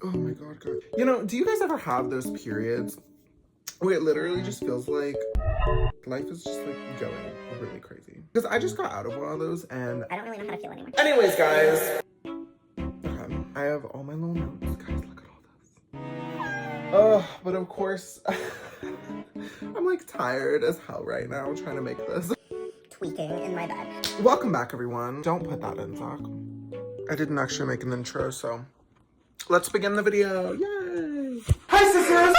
Oh my god, guys. You know, do you guys ever have those periods where it literally just feels like life is just like going really crazy? Because I just got out of one of those and I don't really know how to feel anymore. anyways, guys. Okay, I have all my little notes. Guys, look at all this. Oh, but of course, I'm like tired as hell right now trying to make this. Tweaking in my bed. Welcome back, everyone. Don't put that in, Zach. I didn't actually make an intro, so let's begin the video. Yay! Hi, sisters!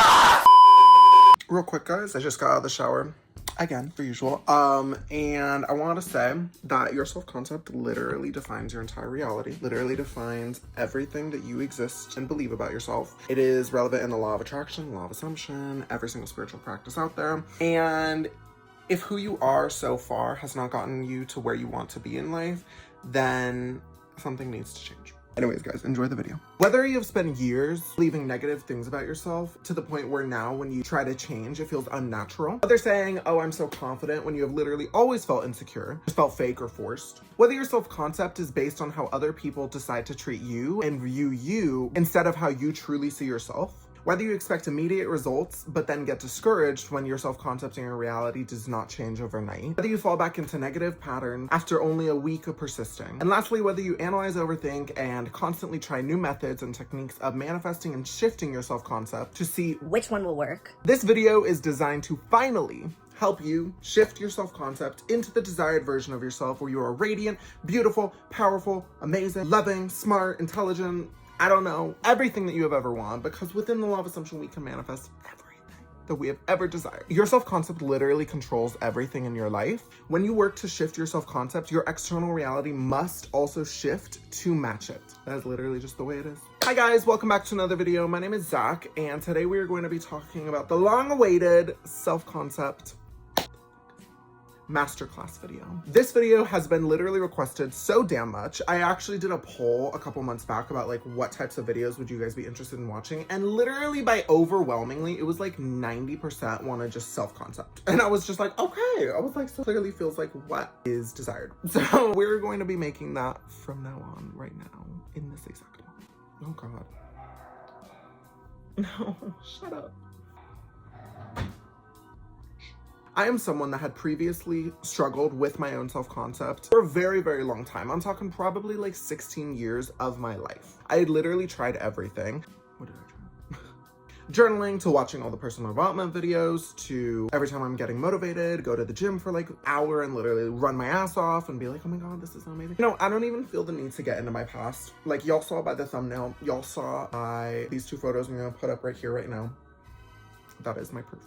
Real quick, guys, I just got out of the shower. Again, per usual. And I want to say that your self-concept literally defines your entire reality. Literally defines everything that you exist and believe about yourself. It is relevant in the law of attraction, law of assumption, every single spiritual practice out there. And if who you are so far has not gotten you to where you want to be in life, then something needs to change. Anyways, guys, enjoy the video. Whether you have spent years believing negative things about yourself to the point where now when you try to change, it feels unnatural. Whether saying, oh, I'm so confident when you have literally always felt insecure, just felt fake or forced. Whether your self-concept is based on how other people decide to treat you and view you instead of how you truly see yourself. Whether you expect immediate results, but then get discouraged when your self-concept and your reality does not change overnight. Whether you fall back into negative patterns after only a week of persisting. And lastly, whether you analyze, overthink, and constantly try new methods and techniques of manifesting and shifting your self-concept to see which one will work. This video is designed to finally help you shift your self-concept into the desired version of yourself where you are radiant, beautiful, powerful, amazing, loving, smart, intelligent, I don't know, everything that you have ever wanted, because within the law of assumption, we can manifest everything that we have ever desired. Your self-concept literally controls everything in your life. When you work to shift your self-concept, your external reality must also shift to match it. That is literally just the way it is. Hi guys, welcome back to another video. My name is Zach, and today we are going to be talking about the long-awaited self-concept masterclass video. This video has been literally requested so damn much. I actually did a poll a couple months back about like what types of videos would you guys be interested in watching, and literally by overwhelmingly it was like 90% wanted just self-concept, and I was just like, okay. I was like, so clearly feels like what is desired. So we're going to be making that from now on, right now, in this exact moment. Oh god. No, shut up. I am someone that had previously struggled with my own self-concept for a very, very long time. I'm talking probably like 16 years of my life. I had literally tried everything. What did I try? Journaling, to watching all the personal development videos, to every time I'm getting motivated, go to the gym for like an hour and literally run my ass off and be like, oh my god, this is so amazing. You know, I don't even feel the need to get into my past. Like y'all saw by the thumbnail, y'all saw by these two photos I'm gonna put up right here, right now. That is my proof.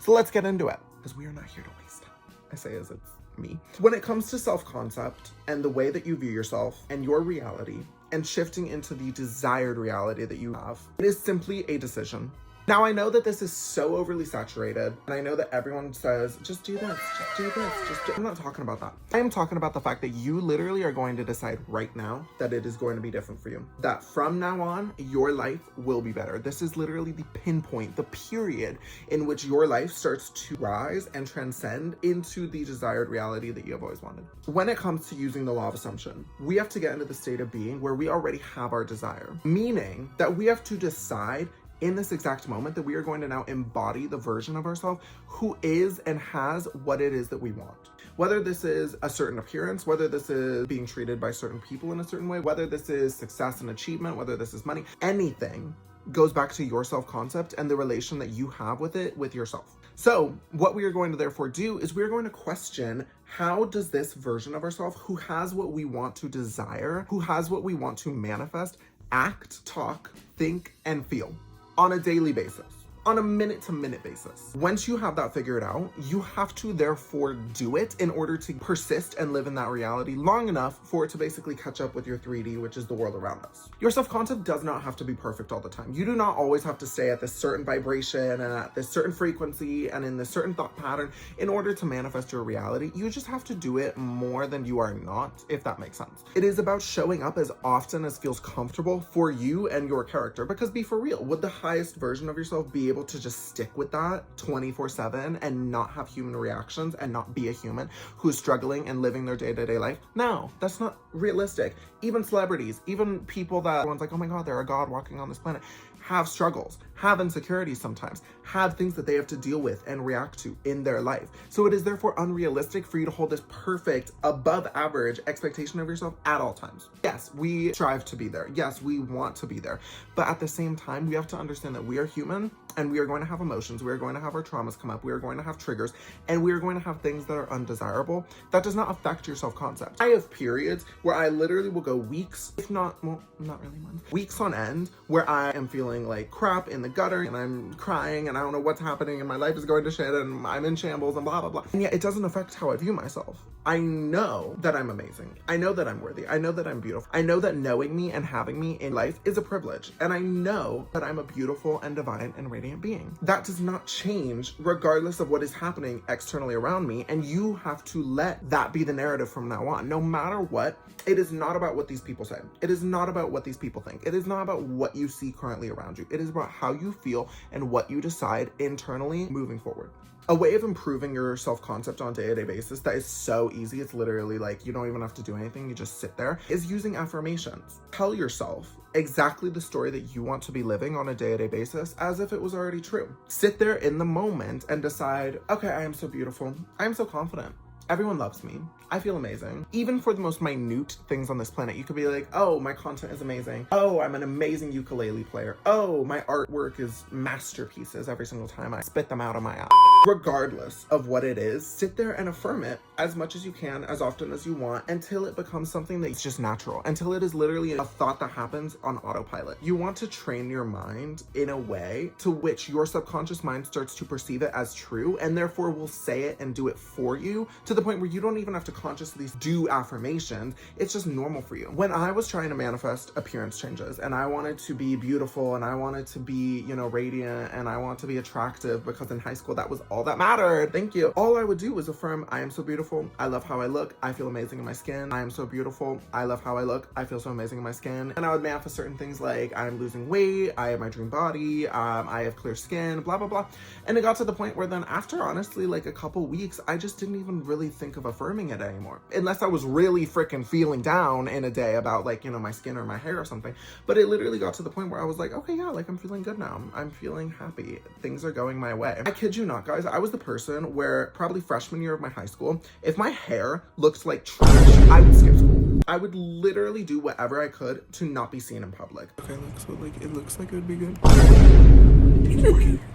So let's get into it, because we are not here to waste time. I say as it's me. When it comes to self-concept and the way that you view yourself and your reality and shifting into the desired reality that you have, it is simply a decision. Now, I know that this is so overly saturated, and I know that everyone says, just do this, just do this, just do. I'm not talking about that. I am talking about the fact that you literally are going to decide right now that it is going to be different for you. That from now on, your life will be better. This is literally the pinpoint, the period in which your life starts to rise and transcend into the desired reality that you have always wanted. When it comes to using the law of assumption, we have to get into the state of being where we already have our desire, meaning that we have to decide in this exact moment that we are going to now embody the version of ourselves who is and has what it is that we want. Whether this is a certain appearance, whether this is being treated by certain people in a certain way, whether this is success and achievement, whether this is money, anything goes back to your self-concept and the relation that you have with it, with yourself. So what we are going to therefore do is we're going to question, how does this version of ourselves who has what we want to desire, who has what we want to manifest, act, talk, think, and feel on a daily basis, on a minute-to-minute basis. Once you have that figured out, you have to therefore do it in order to persist and live in that reality long enough for it to basically catch up with your 3D, which is the world around us. Your self-concept does not have to be perfect all the time. You do not always have to stay at this certain vibration and at this certain frequency and in this certain thought pattern in order to manifest your reality. You just have to do it more than you are not, if that makes sense. It is about showing up as often as feels comfortable for you and your character, because be for real, would the highest version of yourself be able to just stick with that 24/7 and not have human reactions and not be a human who's struggling and living their day-to-day life? No, that's not realistic. Even celebrities, even people that everyone's like, oh my God, they're a god walking on this planet, have struggles, have insecurities sometimes, have things that they have to deal with and react to in their life. So it is therefore unrealistic for you to hold this perfect, above average expectation of yourself at all times. Yes, we strive to be there. Yes, we want to be there. But at the same time, we have to understand that we are human and we are going to have emotions. We are going to have our traumas come up. We are going to have triggers and we are going to have things that are undesirable. That does not affect your self-concept. I have periods where I literally will go weeks, if not, well, not really months, weeks on end, where I am feeling like crap in the gutter and I'm crying and I don't know what's happening and my life is going to shit and I'm in shambles and blah, blah, blah. And yet it doesn't affect how I view myself. I know that I'm amazing. I know that I'm worthy. I know that I'm beautiful. I know that knowing me and having me in life is a privilege. And I know that I'm a beautiful and divine and radiant being. That does not change regardless of what is happening externally around me. And you have to let that be the narrative from now on. No matter what, it is not about what these people say. It is not about what these people think. It is not about what you see currently around you. It is about how you feel and what you decide internally moving forward. A way of improving your self-concept on a day-to-day basis that is so easy, it's literally like you don't even have to do anything, you just sit there, is using affirmations. Tell yourself exactly the story that you want to be living on a day-to-day basis as if it was already true. Sit there in the moment and decide, okay, I am so beautiful. I am so confident. Everyone loves me. I feel amazing. Even for the most minute things on this planet, you could be like, oh, my content is amazing. Oh, I'm an amazing ukulele player. Oh, my artwork is masterpieces every single time I spit them out of my ass. Regardless of what it is, sit there and affirm it as much as you can, as often as you want, until it becomes something that's just natural, until it is literally a thought that happens on autopilot. You want to train your mind in a way to which your subconscious mind starts to perceive it as true, and therefore will say it and do it for you to the point where you don't even have to consciously do affirmations. It's just normal for you. When I was trying to manifest appearance changes and I wanted to be beautiful and I wanted to be, radiant and I want to be attractive, because in high school that was all that mattered. Thank you. All I would do was affirm, I am so beautiful. I love how I look. I feel amazing in my skin. I am so beautiful. I love how I look. I feel so amazing in my skin. And I would manifest certain things like I'm losing weight. I have my dream body. I have clear skin, blah, blah, blah. And it got to the point where then after honestly like a couple weeks, I just didn't even really think of affirming it anymore. Unless I was really freaking feeling down in a day about like, my skin or my hair or something. But it literally got to the point where I was like, okay, yeah, like I'm feeling good now. I'm feeling happy. Things are going my way. I kid you not, guys. I was the person where probably freshman year of my high school, if my hair looked like trash, I would skip school. I would literally do whatever I could to not be seen in public. Okay, so it looks like it would be good.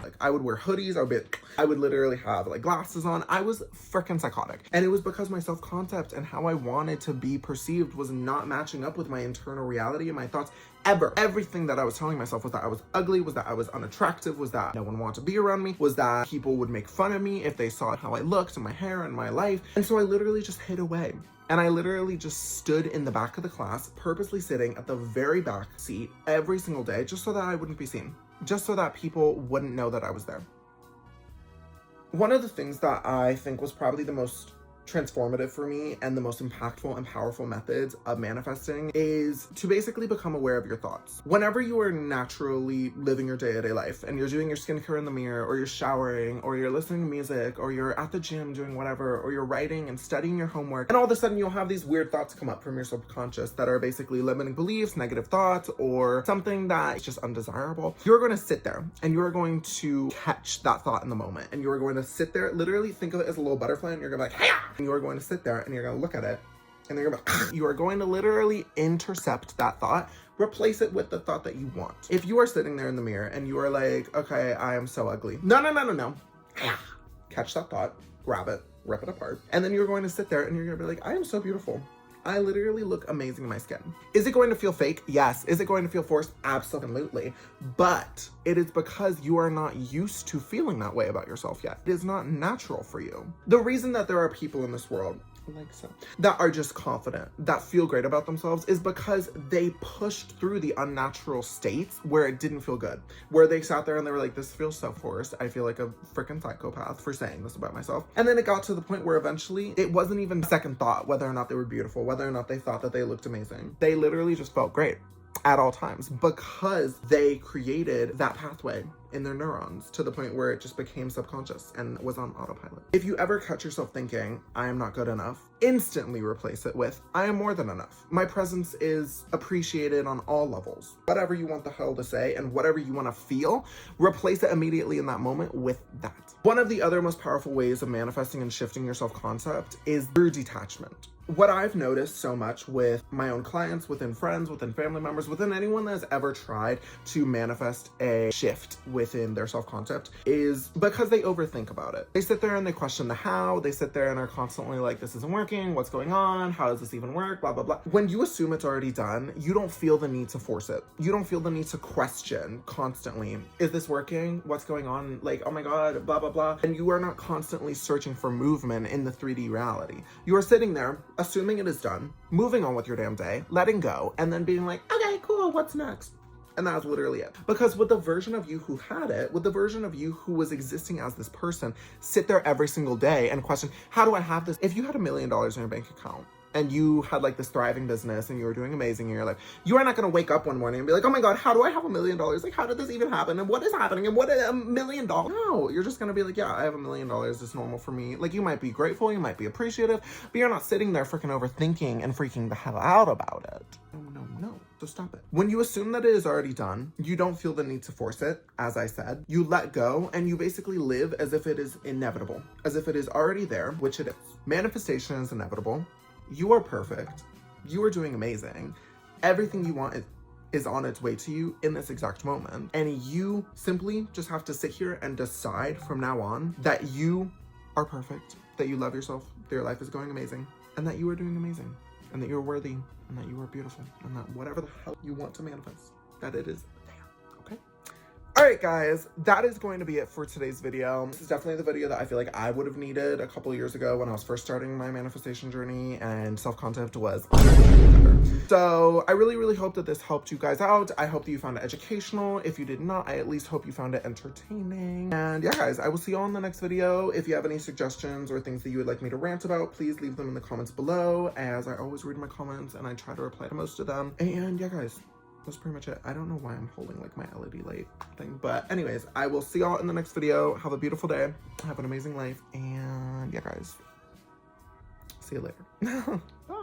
Like I would wear hoodies, I would literally have like glasses on. I was freaking psychotic. And it was because my self-concept and how I wanted to be perceived was not matching up with my internal reality and my thoughts ever. Everything that I was telling myself was that I was ugly, was that I was unattractive, was that no one wanted to be around me, was that people would make fun of me if they saw how I looked and my hair and my life. And so I literally just hid away. And I literally just stood in the back of the class, purposely sitting at the very back seat every single day, just so that I wouldn't be seen. Just so that people wouldn't know that I was there. One of the things that I think was probably the most transformative for me and the most impactful and powerful methods of manifesting is to basically become aware of your thoughts. Whenever you are naturally living your day-to-day life and you're doing your skincare in the mirror, or you're showering, or you're listening to music, or you're at the gym doing whatever, or you're writing and studying your homework, and all of a sudden you'll have these weird thoughts come up from your subconscious that are basically limiting beliefs, negative thoughts, or something that is just undesirable. You're going to sit there and you're going to catch that thought in the moment, and you're going to sit there, literally think of it as a little butterfly, and you're going to be like, hey! And you are going to sit there and you're going to look at it and you're going to you are going to literally intercept that thought, replace it with the thought that you want. If you are sitting there in the mirror and you are like, okay, I am so ugly. No. Catch that thought, grab it, rip it apart. And then you're going to sit there and you're going to be like, I am so beautiful. I literally look amazing in my skin. Is it going to feel fake? Yes. Is it going to feel forced? Absolutely. But it is because you are not used to feeling that way about yourself yet. It is not natural for you. The reason that there are people in this world that are just confident, that feel great about themselves, is because they pushed through the unnatural states where it didn't feel good, where they sat there and they were like, this feels so forced. I feel like a freaking psychopath for saying this about myself. And then it got to the point where eventually it wasn't even a second thought whether or not they were beautiful, whether or not they thought that they looked amazing. They literally just felt great. at all times because they created that pathway in their neurons to the point where it just became subconscious and was on autopilot. If you ever catch yourself thinking, I am not good enough, instantly replace it with, I am more than enough. My presence is appreciated on all levels. Whatever you want the hell to say and whatever you want to feel, replace it immediately in that moment with that. One of the other most powerful ways of manifesting and shifting your self-concept is through detachment. What I've noticed so much with my own clients, within friends, within family members, within anyone that has ever tried to manifest a shift within their self-concept is because they overthink about it. They sit there and they question the how, they sit there and are constantly like, this isn't working, what's going on, how does this even work, blah, blah, blah. When you assume it's already done, you don't feel the need to force it. You don't feel the need to question constantly, is this working, what's going on, like, oh my god, blah, blah, blah. And you are not constantly searching for movement in the 3D reality. You are sitting there assuming it is done, moving on with your damn day, letting go, and then being like, okay, cool, what's next? And that's literally it. Because with the version of you who had it, with the version of you who was existing as this person, sit there every single day and question, how do I have this? If you had $1 million in your bank account, and you had like this thriving business and you were doing amazing in your life, you are not going to wake up one morning and be like, oh my god, how do I have $1 million? Like, how did this even happen? And what is happening? And what is $1 million? No, you're just going to be like, yeah, I have $1 million. It's normal for me. Like, you might be grateful, you might be appreciative, but you're not sitting there freaking overthinking and freaking the hell out about it. No. So stop it. When you assume that it is already done, you don't feel the need to force it, as I said. You let go and you basically live as if it is inevitable, as if it is already there, which it is. Manifestation is inevitable. You are perfect. You are doing amazing. Everything you want is on its way to you in this exact moment. And you simply just have to sit here and decide from now on that you are perfect, that you love yourself, that your life is going amazing, and that you are doing amazing, and that you're worthy, and that you are beautiful, and that whatever the hell you want to manifest, that it is there, okay? All right, guys, that is going to be it for today's video. This is definitely the video that I feel like I would have needed a couple years ago when I was first starting my manifestation journey and self-concept was so I really hope that this helped you guys out. I hope that you found it educational. If you did not, I at least hope you found it entertaining. And yeah, guys, I will see you all in the next video. If you have any suggestions or things that you would like me to rant about, please leave them in the comments below, as I always read my comments and I try to reply to most of them. And yeah, guys, that's pretty much it. I don't know why I'm holding like my LED light thing, but anyways, I will see y'all in the next video. Have a beautiful day, have an amazing life, and yeah, guys, see you later. Bye.